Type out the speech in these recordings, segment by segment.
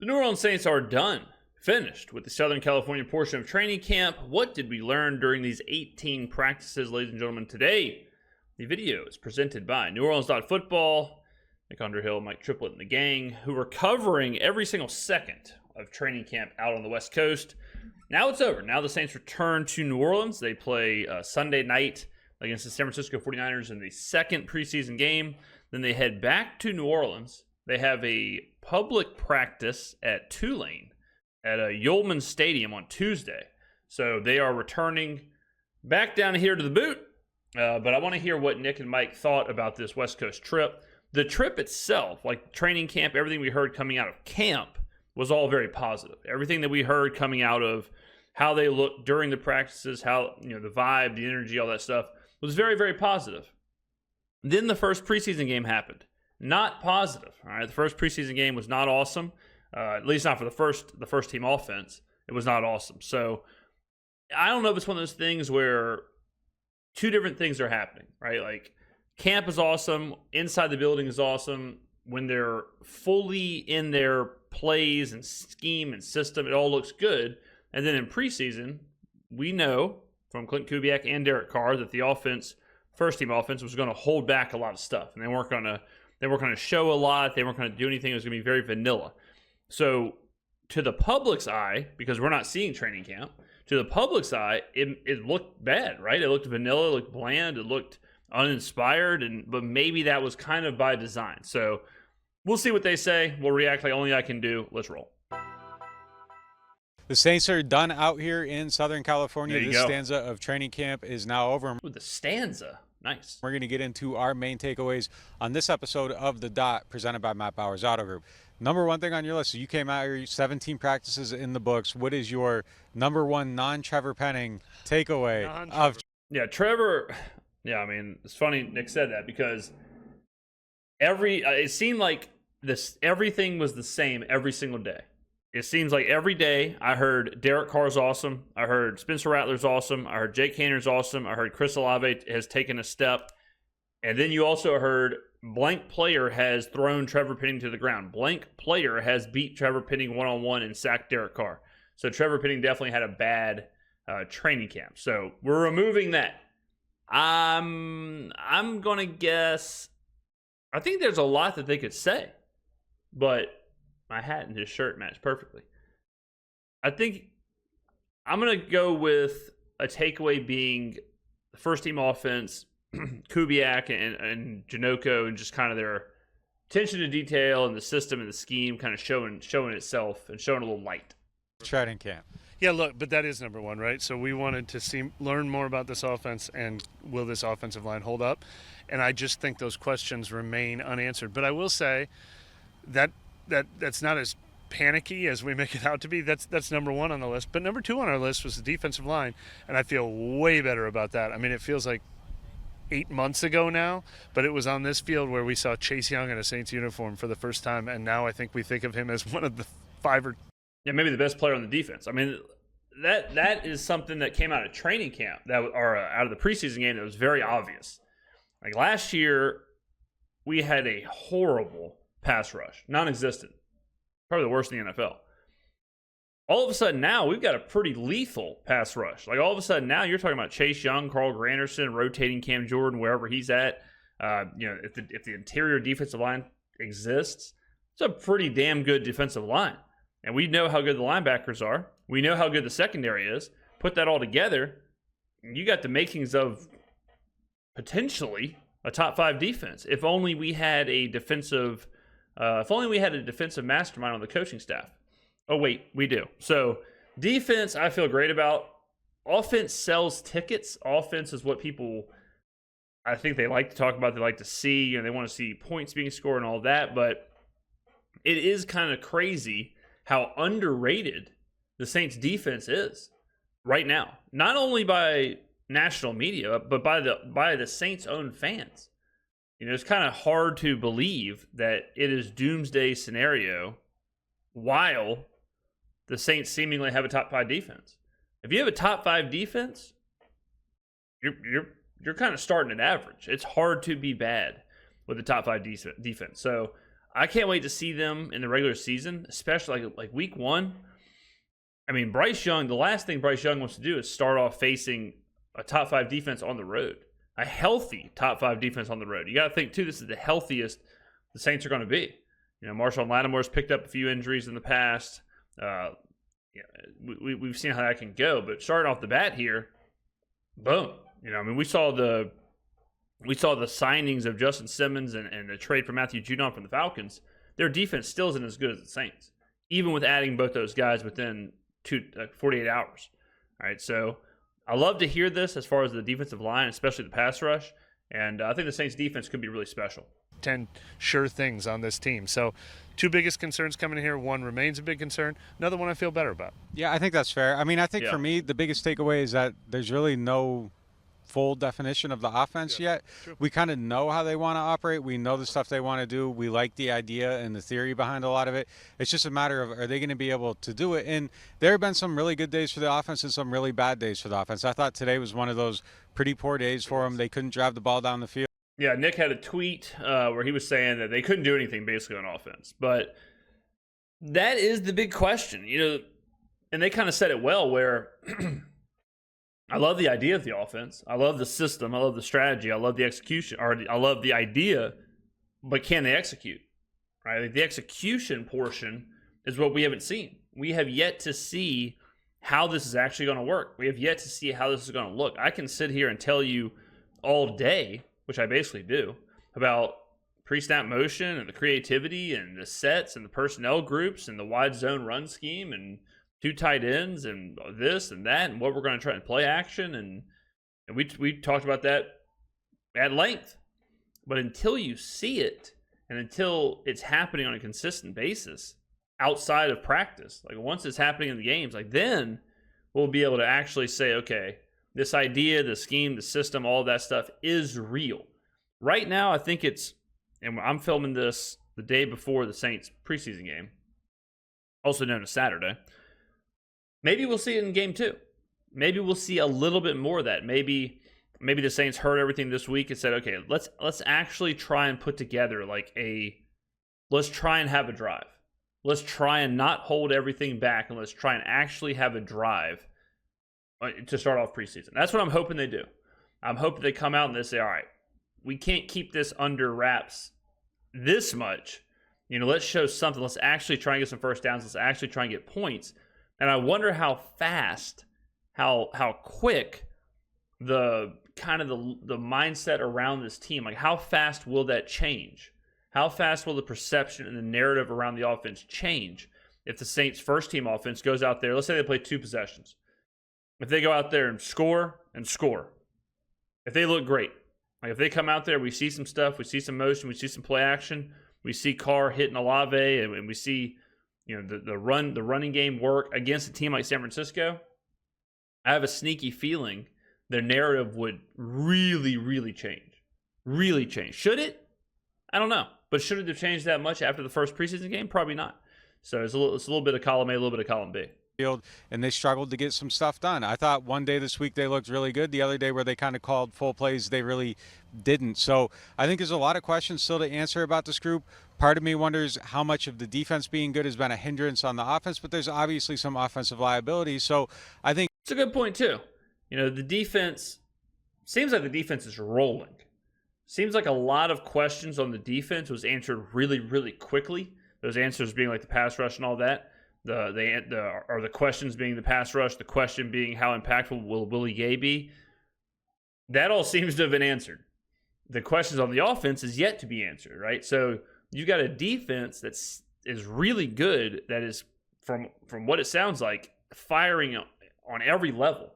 The New Orleans Saints are finished with the Southern California portion of training camp. What did we learn during these 18 practices, ladies and gentlemen? Today, the video is presented by New Orleans Football, Underhill and Mike Triplett and the gang, who are covering every single second of training camp out on the West Coast. Now it's over. Now the Saints return to New Orleans. They play Sunday night against the San Francisco 49ers in the second preseason game. Then they head back to New Orleans. They have a public practice at Tulane at a Yulman Stadium on Tuesday. So they are returning back down here to the boot. But I want to hear what Nick and Mike thought about this West Coast trip. The trip itself, like training camp, everything we heard coming out of camp was all very positive. Everything that we heard coming out of how they looked during the practices, how, the vibe, the energy, all that stuff was very, very positive. Then the first preseason game happened. Not positive. All right, the first preseason game was not awesome. At least not for the first team offense. It was not awesome. So I don't know if it's one of those things where two different things are happening, right? Like camp is awesome, inside the building is awesome. When they're fully in their plays and scheme and system, it all looks good. And then in preseason, we know from Clint Kubiak and Derek Carr that the first team offense, was going to hold back a lot of stuff, and they weren't going to show a lot. They weren't going to do anything. It was going to be very vanilla. So to the public's eye, because we're not seeing training camp, to the public's eye, it looked bad, right? It looked vanilla, it looked bland, it looked uninspired, but maybe that was kind of by design. So we'll see what they say. We'll react like only I can do. Let's roll. The Saints are done out here in Southern California. This stanza of training camp is now over. Ooh, the stanza. Nice. We're going to get into our main takeaways on this episode of The Dot, presented by Matt Bowers Auto Group. Number one thing on your list, so you came out here, 17 practices in the books. What is your number one non-Trevor Penning takeaway of? Yeah, Trevor. Yeah, I mean, it's funny Nick said that because it seemed like everything was the same every single day. It seems like every day I heard Derek Carr's awesome. I heard Spencer Rattler's awesome. I heard Jake Haener's awesome. I heard Chris Olave has taken a step. And then you also heard blank player has thrown Trevor Penning to the ground. Blank player has beat Trevor Penning one-on-one and sacked Derek Carr. So Trevor Penning definitely had a bad training camp. So we're removing that. I'm going to guess, I think there's a lot that they could say. But my hat and his shirt match perfectly. I think I'm going to go with a takeaway being the first team offense, Kubiak and Janoko, and just kind of their attention to detail and the system and the scheme kind of showing itself and showing a little light. Training camp. Yeah, look, but that is number one, right? So we wanted to learn more about this offense and will this offensive line hold up? And I just think those questions remain unanswered. But I will say that's not as panicky as we make it out to be. That's number one on the list. But number two on our list was the defensive line, and I feel way better about that. I mean, it feels like 8 months ago now, but it was on this field where we saw Chase Young in a Saints uniform for the first time, and now I think we think of him as one of the maybe the best player on the defense. I mean, that is something that came out of training camp or out of the preseason game that was very obvious. Like last year, we had a horrible pass rush, non-existent, probably the worst in the NFL. All of a sudden now we've got a pretty lethal pass rush. Like all of a sudden now you're talking about Chase Young, Carl Granderson, rotating Cam Jordan wherever he's at. If the interior defensive line exists, it's a pretty damn good defensive line, and we know how good the linebackers are. We know how good the secondary is. Put that all together, and you got the makings of potentially a top 5 defense. If only we had a defensive mastermind on the coaching staff. Oh, wait, we do. So defense, I feel great about. Offense sells tickets. Offense is what people, I think they like to talk about. They like to see, they want to see points being scored and all that. But it is kind of crazy how underrated the Saints defense is right now. Not only by national media, but by the Saints' own fans. It's kind of hard to believe that it is doomsday scenario while the Saints seemingly have a top 5 defense. If you have a top 5 defense, you're kind of starting at average. It's hard to be bad with the top 5 defense. So I can't wait to see them in the regular season, especially like week 1. I mean, Bryce Young, the last thing Bryce Young wants to do is start off facing a top 5 defense on the road. A healthy top 5 defense on the road. You got to think, too, this is the healthiest the Saints are going to be. You know, Marshawn Lattimore's picked up a few injuries in the past. We've seen how that can go. But starting off the bat here, boom. You know, I mean, we saw the signings of Justin Simmons and the trade for Matthew Judon from the Falcons. Their defense still isn't as good as the Saints, even with adding both those guys within 48 hours. All right, so I love to hear this as far as the defensive line, especially the pass rush, and I think the Saints defense could be really special. 10 sure things on this team. So 2 biggest concerns coming in here. One remains a big concern. Another one I feel better about. Yeah, I think that's fair. I mean, I think for me, the biggest takeaway is that there's really no full definition of the offense yet. True. We kind of know how they want to operate. We know the stuff they want to do. We like the idea and the theory behind a lot of it. It's just a matter of, are they going to be able to do it? And there have been some really good days for the offense and some really bad days for the offense. I thought today was one of those pretty poor days for them. They couldn't drive the ball down the field. Yeah, Nick had a tweet where he was saying that they couldn't do anything basically on offense. But that is the big question, you know, and they kind of said it well where I love the idea of the offense. I love the system. I love the strategy. I love the execution. Or I love the idea, but can they execute? Right? Like the execution portion is what we haven't seen. We have yet to see how this is actually going to work. We have yet to see how this is going to look. I can sit here and tell you all day, which I basically do, about pre-snap motion and the creativity and the sets and the personnel groups and the wide zone run scheme and 2 tight ends and this and that and what we're going to try and play action. And we talked about that at length. But until you see it and until it's happening on a consistent basis outside of practice, like once it's happening in the games, like then we'll be able to actually say, okay, this idea, the scheme, the system, all that stuff is real. Right now, I think and I'm filming this the day before the Saints preseason game, also known as Saturday. Maybe we'll see it in game 2. Maybe we'll see a little bit more of that. Maybe the Saints heard everything this week and said, okay, let's actually try and put together let's try and have a drive. Let's try and not hold everything back, and let's try and actually have a drive to start off preseason. That's what I'm hoping they do. I'm hoping they come out and they say, all right, we can't keep this under wraps this much. You know, let's show something. Let's actually try and get some first downs. Let's actually try and get points. And I wonder how fast, how quick the kind of the mindset around this team, like how fast will that change? How fast will the perception and the narrative around the offense change if the Saints' first team offense goes out there? Let's say they play 2 possessions. If they go out there and score, if they look great, like if they come out there, we see some stuff, we see some motion, we see some play action, we see Carr hitting Olave, and we see, you know, the running game work against a team like San Francisco. I have a sneaky feeling their narrative would really, really change. Really change. Should it? I don't know. But should it have changed that much after the first preseason game? Probably not. So it's a little bit of column A, a little bit of column B. And they struggled to get some stuff done. I thought one day this week they looked really good. The other day where they kind of called full plays, they really didn't. So I think there's a lot of questions still to answer about this group. Part of me wonders how much of the defense being good has been a hindrance on the offense, but there's obviously some offensive liability. So I think it's a good point too. You know, the defense seems like the defense is rolling. Seems like a lot of questions on the defense was answered really, really quickly. Those answers being like the pass rush and all that. The questions being the pass rush, the question being how impactful will Willie Gay be. That all seems to have been answered. The questions on the offense is yet to be answered, right? So you got a defense is really good, that is, from what it sounds like, firing on every level.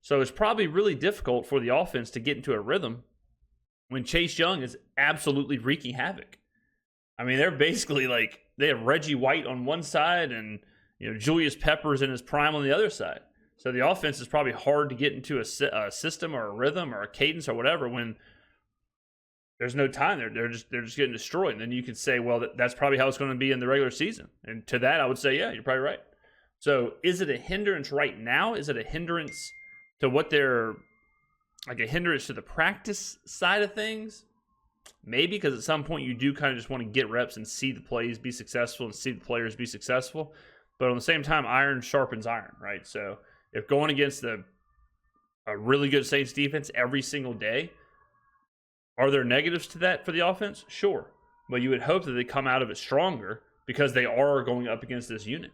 So it's probably really difficult for the offense to get into a rhythm when Chase Young is absolutely wreaking havoc. I mean, they're basically like, they have Reggie White on one side and, you know, Julius Peppers in his prime on the other side. So the offense is probably hard to get into a system or a rhythm or a cadence or whatever when there's no time. They're just getting destroyed. And then you can say, well, that's probably how it's going to be in the regular season. And to that, I would say, yeah, you're probably right. So is it a hindrance right now? Is it a hindrance to what they're, like a hindrance to the practice side of things? Maybe, because at some point you do kind of just want to get reps and see the plays be successful and see the players be successful. But on the same time, iron sharpens iron, right? So if going against a really good Saints defense every single day, are there negatives to that for the offense? Sure. But you would hope that they come out of it stronger because they are going up against this unit.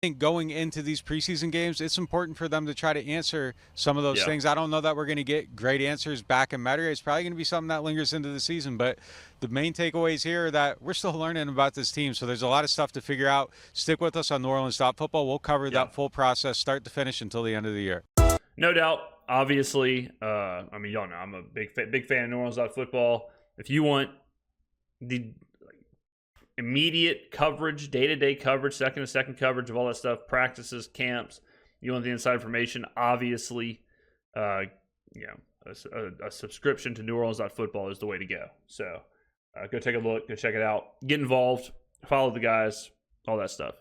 I think going into these preseason games, it's important for them to try to answer some of those things. I don't know that we're going to get great answers back in Metairie. It's probably going to be something that lingers into the season, but the main takeaways here are that we're still learning about this team, so there's a lot of stuff to figure out. Stick with us on New Orleans Football. We'll cover that full process, start to finish, until the end of the year. No doubt. Obviously, I mean, y'all know I'm a big fan of New Orleans Football. If you want the immediate coverage, day-to-day coverage, second-to-second coverage of all that stuff, practices, camps, you want the inside information, obviously, a subscription to New Orleans Football is the way to go. So go take a look, go check it out, get involved, follow the guys, all that stuff.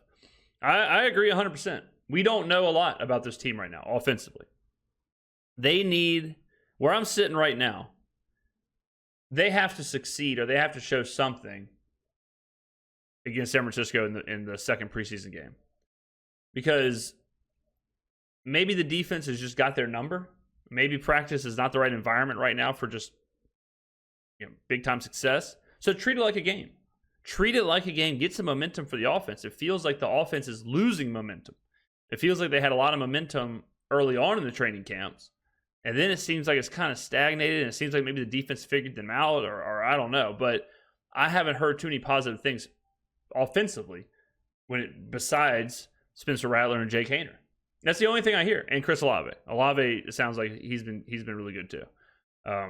I agree 100%. We don't know a lot about this team right now, offensively. They need, where I'm sitting right now, they have to succeed or they have to show something against San Francisco in the second preseason game. Because maybe the defense has just got their number. Maybe practice is not the right environment right now for just big-time success. So treat it like a game. Treat it like a game. Get some momentum for the offense. It feels like the offense is losing momentum. It feels like they had a lot of momentum early on in the training camps. And then it seems like it's kind of stagnated, and it seems like maybe the defense figured them out, or I don't know. But I haven't heard too many positive things offensively besides Spencer Rattler and Jake Haener. That's the only thing I hear. And Chris Olave. Olave, it sounds like he's been really good too.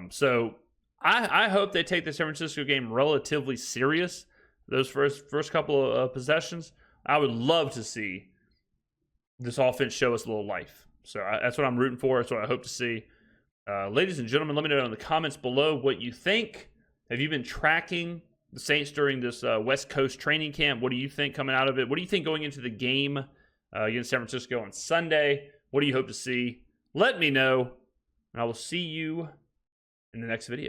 So I hope they take the San Francisco game relatively serious. Those first couple of possessions, I would love to see this offense show us a little life. So that's what I'm rooting for. That's what I hope to see. Ladies and gentlemen, let me know in the comments below what you think. Have you been tracking the Saints during this West Coast training camp? What do you think coming out of it? What do you think going into the game against San Francisco on Sunday? What do you hope to see? Let me know, and I will see you in the next video.